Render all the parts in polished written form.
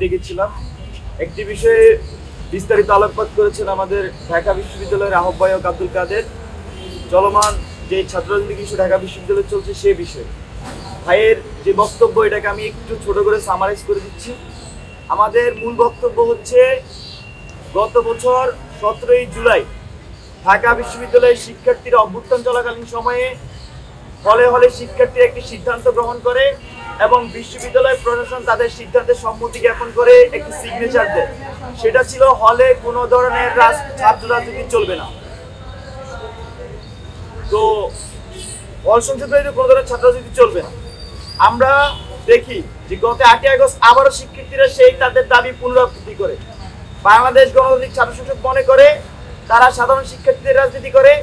দেখেছিলাম। একটি বিষয়ে বিস্তারিত আলোকপাত করেছেন আমাদের ঢাকা বিশ্ববিদ্যালয়ের আহ্বায়ক আব্দুল কাদের। চলমান যে ছাত্ররাজনীতি ইস্যু ঢাকা বিশ্ববিদ্যালয়ে চলছে সে বিষয়ে ভাইয়ের যে বক্তব্য, এটাকে আমি একটু ছোট করে সামারাইজ করে দিচ্ছি। আমাদের মূল বক্তব্য হচ্ছে, গত বছর 17ই জুলাই ঢাকা বিশ্ববিদ্যালয়ের শিক্ষার্থীরা অভ্যুত্থান চলাকালীন সময়ে হলে হলে শিক্ষার্থীরা একটি সিদ্ধান্ত গ্রহণ করে এবং বিশ্ববিদ্যালয় প্রশাসন তাদের সিদ্ধান্তে সম্মতি জ্ঞাপন করে একটি সিগনেচার দেয়। সেটা ছিল হলে কোনো ধরনের ছাত্র রাজনীতি চলবে না। তো হল সংসদে কোনো ধরনের ছাত্র রাজনীতি চলবে না। আমরা দেখি যে গত 8ই আগস্ট আবারও শিক্ষার্থীরা সেই তাদের দাবি পুনরাবৃত্তি করে। বাংলাদেশ গণতান্ত্রিক ছাত্র সংসদ মনে করে তারা সাধারণ শিক্ষার্থীদের রাজনীতি করে।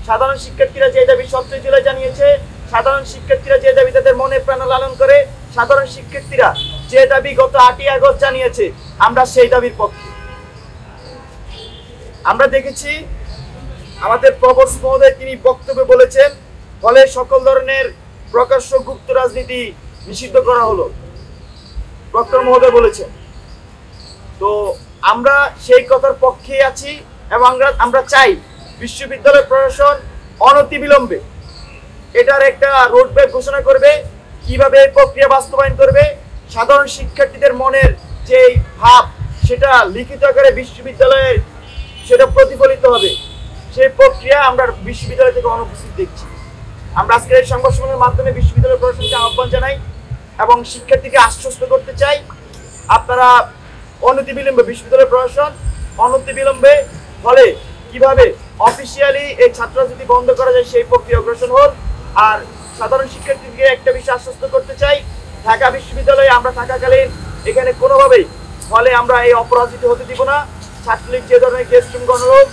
সাধারণ শিক্ষার্থীরা যে দাবি 17 জুলাই জানিয়েছে, সাধারণ শিক্ষার্থীরা যে দাবি তাদের মনে প্রাণে লালন করে, সাধারণ শিক্ষার্থীরা যে দাবি গত 8ই আগস্ট জানিয়েছে, আমরা সেই দাবির পক্ষে। আমরা দেখেছি আমাদের প্রভোস্ট মহোদয় তিনি বক্তব্যে বলেছেন ফলে সকল ধরনের প্রকাশ্য গুপ্ত রাজনীতি নিষিদ্ধ করা হলো, প্রক্টর মহোদয় বলেছেন। তো আমরা সেই কথার পক্ষে আছি এবং আমরা চাই বিশ্ববিদ্যালয় প্রশাসন অনতিবিলম্বে এটার একটা রোডম্যাপ ঘোষণা করবে, কিভাবে এই প্রক্রিয়া বাস্তবায়ন করবে। সাধারণ শিক্ষার্থীদের মনের যে ভাব সেটা লিখিত আকারে বিশ্ববিদ্যালয়ে সেটা প্রতিফলিত হবে, সেই প্রক্রিয়া আমরা বিশ্ববিদ্যালয় থেকে অনুপস্থিত দেখছি। আমরা আজকের এই সংবাদ সম্মেলনের মাধ্যমে বিশ্ববিদ্যালয় প্রশাসনকে আহ্বান জানাই এবং শিক্ষার্থীকে আশ্বস্ত করতে চাই, আপনারা অনতিবিলম্বে বিশ্ববিদ্যালয় প্রশাসন অনতিবিলম্বে হলে কিভাবে অফিসিয়ালি এই ছাত্র রাজনীতি বন্ধ করা যায় সেই প্রক্রিয়া অগ্রসর হোক। আর সাধারণ শিক্ষার্থীকে একটা বিষয় আশ্বস্ত করতে চাই, ঢাকা বিশ্ববিদ্যালয়ে আমরা থাকাকালীন এখানে কোনোভাবেই ফলে আমরা এই অপরাজনীতি হতে দিব না। ছাত্রলীগ যে ধরনের গেস্ট রুম গণরোধ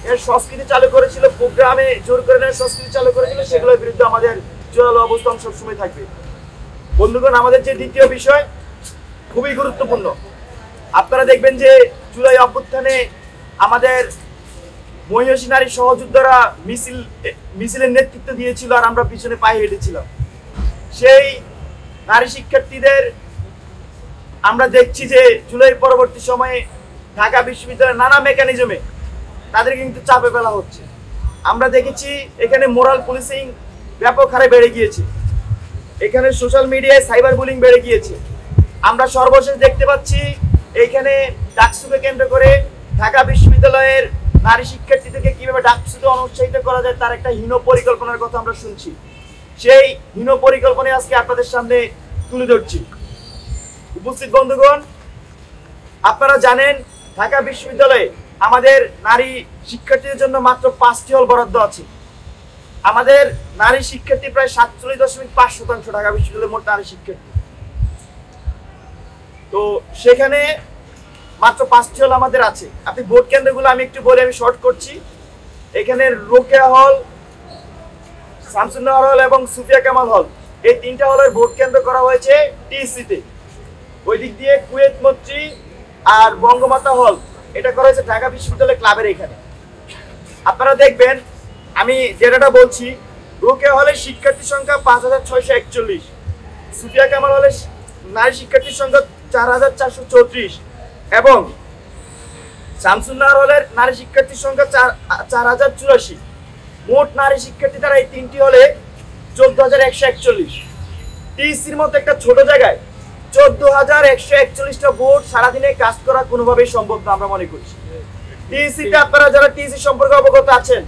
এর সংস্কৃতি চালু করেছিল, প্রোগ্রামে জোর করে নেওয়ার সংস্কৃতি চালু করেছিল, সেগুলোর বিরুদ্ধে আমাদের জোরালো অবস্থান সবসময় থাকবে। বন্ধুগণ, আমাদের যে দ্বিতীয় বিষয় খুবই গুরুত্বপূর্ণ। আপনারা দেখবেন যে জুলাই অভ্যুত্থানে আমাদের মহিষী নারী সহযোদ্ধারা মিছিলের নেতৃত্ব দিয়েছিল আর আমরা পিছনে পায়ে হেঁটেছিলাম। সেই নারী শিক্ষার্থীদের আমরা দেখছি যে জুলাই পরবর্তী সময়ে ঢাকা বিশ্ববিদ্যালয়ের নানা মেকানিজমে তাদের কিন্তু চাপে ফেলা হচ্ছে। আমরা দেখেছি এখানে মোরাল পুলিশিং ব্যাপক হারে বেড়ে গিয়েছে, এখানে সোশ্যাল মিডিয়ায় সাইবার বুলিং বেড়ে গিয়েছে। আমরা সর্বশেষ দেখতে পাচ্ছি এইখানে ডাকসুকে কেন্দ্র করে ঢাকা বিশ্ববিদ্যালয়ের নারী শিক্ষার্থীদেরকে কিভাবে ডাকসুতে অনুৎসাহিত করা যায় তার একটা হীন পরিকল্পনার কথা আমরা শুনছি। সেই হীন পরিকল্পনা আজকে আপনাদের সামনে তুলে ধরছি। উপস্থিত বন্ধুগণ, আপনারা জানেন ঢাকা বিশ্ববিদ্যালয়ে আমাদের নারী শিক্ষার্থীদের জন্য মাত্র 5টি হল বরাদ্দ আছে। আমাদের নারী শিক্ষার্থী প্রায় 47.5% ঢাকা বিশ্ববিদ্যালয়ের মোট নারী শিক্ষার্থী। তো সেখানে মাত্র 5টি হল আমাদের আছে। আপনি ভোট কেন্দ্রগুলো আমি একটু বলে আমি শর্ট করছি। এখানে রোকেয়া হল, শামসুন্নাহর হল এবং সুফিয়া কামাল হল, এই 3টা হলের ভোট কেন্দ্র করা হয়েছে টিসিতে। ওই দিক দিয়ে কুয়েত মৈত্রী আর বঙ্গমাতা হল এটা করা হয়েছে ঢাকা বিশ্ববিদ্যালয় ক্লাবের এখানে। আপনারা দেখবেন আমি যেটা বলছি, রোকেয়া হলের শিক্ষার্থীর সংখ্যা 5641, সুফিয়া কামাল হলের নারী শিক্ষার্থীর সংখ্যা 4434 এবং শামসুন্নাহর হলের নারী শিক্ষার্থীর সংখ্যা 4084। মোট নারী শিক্ষার্থী তারা এই 3টি হলে 14141। টিসির মতো একটা ছোট জায়গায় 14141টা ভোট সারাদিনে কাজ করা কোনোভাবেই সম্ভব না আমরা মনে করছি। টিসিতে আপনারা যারা টিসি সম্পর্কে অবগত আছেন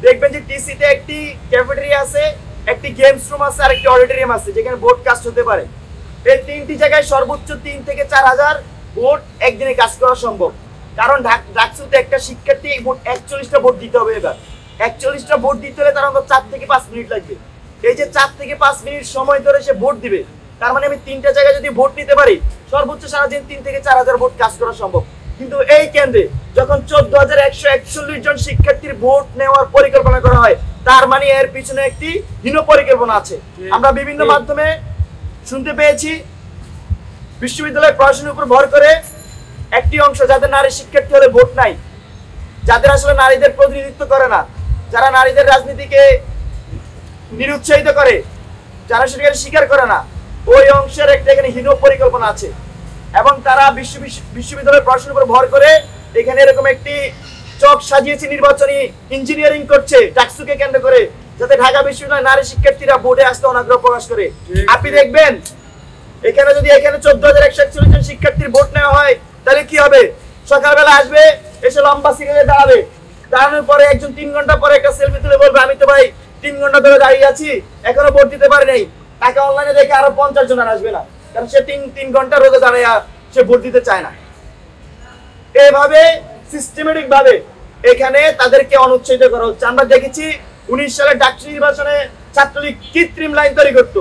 দেখবেন যে টিসিতে একটি ক্যাফেটেরিয়া আছে, একটি গেমস রুম আছে আর একটি অডিটোরিয়াম আছে যেখানে ভোট কাস্ট হতে পারে। এই 3টি জায়গায় সর্বোচ্চ 3 থেকে 4000 ভোট একদিনে কাজ করা সম্ভব। কারণ ডাকসুতে একটা শিক্ষার্থী ভোট 41টা ভোট দিতে হবে। এবার 41টা ভোট দিতে হলে তার অন্তত 4 থেকে 5 মিনিট লাগবে। এই যে 4 থেকে 5 মিনিট সময় ধরে সে ভোট দিবে, তার মানে আমি 3টা জায়গায় যদি ভোট নিতে পারি সর্বোচ্চ সারাদিন 3 থেকে 4000 ভোট কাজ করা সম্ভব। কিন্তু এই কেন্দ্রে যখন 14141 জন শিক্ষার্থীর ভোট নেওয়ার পরিকল্পনা করা হয়, তার মানে এর পিছনে একটি হীন পরিকল্পনা আছে। আমরা বিভিন্ন মাধ্যমে শুনতে পেয়েছি বিশ্ববিদ্যালয় প্রশাসনের উপর ভর করে একটি অংশ যাদের নারী শিক্ষার্থী হলে ভোট নাই, যাদের আসলে নারীদের প্রতিনিধিত্ব করে না, যারা নারীদের রাজনীতিকে নিরুৎসাহিত করে, যারা সেটাকে স্বীকার করে না, ওই অংশের একটা এখানে হীন পরিকল্পনা আছে। এবং তারা বিশ্ববিদ্যালয়ের পড়াশোনার উপর ভর করে এখানে এরকম একটি চক সাজিয়েছে, নির্বাচনী ইঞ্জিনিয়ারিং করছে ডাকসুকে কেন্দ্র করে, যাতে ঢাকা বিশ্ববিদ্যালয়ের নারী শিক্ষার্থীরা বোর্ডে আসতে অনাগ্রহ প্রকাশ করে। আপনি দেখবেন এখানে যদি 14,141 জন শিক্ষার্থীর ভোট নেওয়া হয় তাহলে কি হবে? সকালবেলা আসবে, এসে লম্বা সিরিয়ালে দাঁড়াবে, দাঁড়ানোর পরে একজন 3 ঘন্টা পরে একটা সেলফি তুলে বলবে আমি তো ভাই 3 ঘন্টা ধরে দাঁড়িয়ে আছি, এখনো ভোট দিতে পারি নাই। টাকা অনলাইনে দেখে আরো 50 জন আসবে না, কারণ সে 3 ঘন্টা রোদে দাঁড়িয়ে সে ভোট দিতে চায় না। এইভাবে সিস্টেমেটিক ভাবে এখানে তাদেরকে অনুৎসাহিত করা হচ্ছে। আমরা দেখেছি 19 সালে ডাকসু নির্বাচনে ছাত্রলীগ কৃত্রিম লাইন তৈরি করত,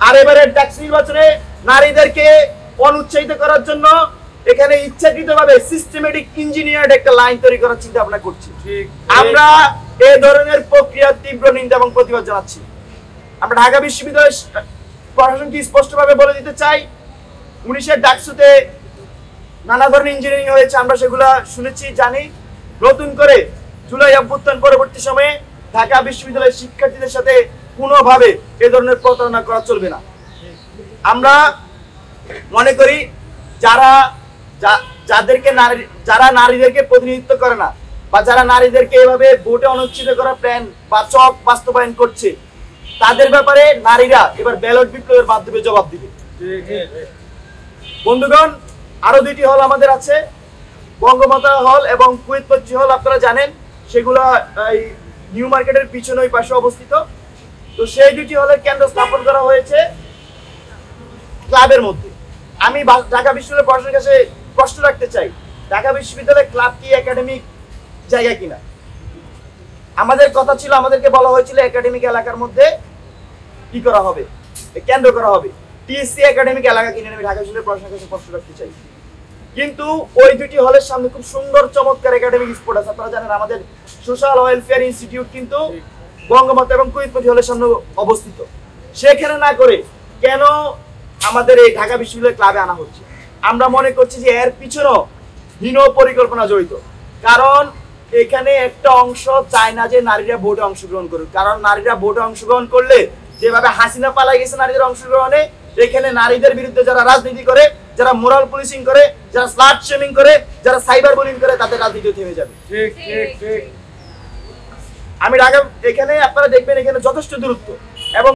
আর এবারে ডাকসু নির্বাচনে নারীদেরকে অনুৎসাহিত করার জন্য এখানে ইচ্ছাকৃতভাবে সিস্টেমেটিক ইঞ্জিনিয়ার্ড একটা লাইন তৈরি করার চিন্তা ভাবনা করছি। আমরা এই ধরনের প্রক্রিয়ার তীব্র নিন্দা এবং প্রতিবাদ জানাচ্ছি। আমরা ঢাকা বিশ্ববিদ্যালয় প্রশাসনকে স্পষ্টভাবে বলে দিতে চাই, 19-এর ডাকসুতে নানা ধরনের ইঞ্জিনিয়ারিং হয়েছে, আমরা সেগুলা শুনেছি, জানি। নতুন করে জুলাই অভ্যুত্থান পরবর্তী সময়ে ঢাকা বিশ্ববিদ্যালয়ের শিক্ষার্থীদের সাথে কোনোভাবে এ ধরনের প্রতারণা করা চলবে না। আমরা মনে করি যারা নারীদেরকে প্রতিনিধিত্ব করে না, বা যারা নারীদেরকে এভাবে ভোটে অনুষ্ঠিত করা প্ল্যান বা চক বাস্তবায়ন করছে, তাদের ব্যাপারে নারীরা এবার ব্যালট বিপ্লবের মাধ্যমে জবাব দিবে। বন্ধুগণ, আরো 2টি হল আমাদের আছে, বঙ্গমাতা হল এবং কুয়েত পল্লী হল। আপনারা জানেন সেগুলা নিউ মার্কেটের পিছনে ওই পাশে অবস্থিত। তো সেই 2টি হলের কেন্দ্র স্থাপন করা হয়েছে ক্লাবের মধ্যে। আমি ঢাকা বিশ্ববিদ্যালয় প্রশাসনের কাছে প্রশ্ন রাখতে চাই, ঢাকা বিশ্ববিদ্যালয় ক্লাব কি একাডেমিক জায়গা কিনা? আমাদের কথা ছিল, আমাদেরকে বলা হয়েছিল একাডেমিক এলাকার মধ্যে কি করা হবে, কেন্দ্র করা হবে। টিএসসি একাডেমিক এলাকা কিনে আমি ঢাকা বিশ্ববিদ্যালয় প্রশাসনের কাছে প্রশ্ন রাখতে চাই। কিন্তু ওই 2টি হলের সামনে খুব সুন্দর চমৎকার একাডেমিক স্পট আছে। আপনারা জানেন আমাদের সোশ্যাল ওয়েলফেয়ার ইনস্টিটিউট কিন্তু বঙ্গমাতা এবং কুয়েত পল্লী হলের সামনে অবস্থিত। সেখানে না করে কেন আমাদের এই ঢাকা বিশ্ববিদ্যালয় ক্লাবে আনা হচ্ছে? আমরা মনে করছি যে এর পিছনেও হীন পরিকল্পনা জড়িত। কারণ এখানে একটা অংশ চায় না যে নারীরা ভোটে অংশগ্রহণ করুক, কারণ নারীরা ভোটে অংশগ্রহণ করলে যেভাবে হাসিনা পালাই গেছে নারীদের অংশগ্রহণে, এখানে নারীদের বিরুদ্ধে যারা রাজনীতি করে, যারা মোরাল পুলিশিং করে, যারা স্লাট শেমিং করে, যারা সাইবার বুলিং করে, তাদের রাজনীতি থেমে যাবে। আমি ঢাকা এখানে আপনারা দেখবেন এখানে যথেষ্ট দূরত্ব।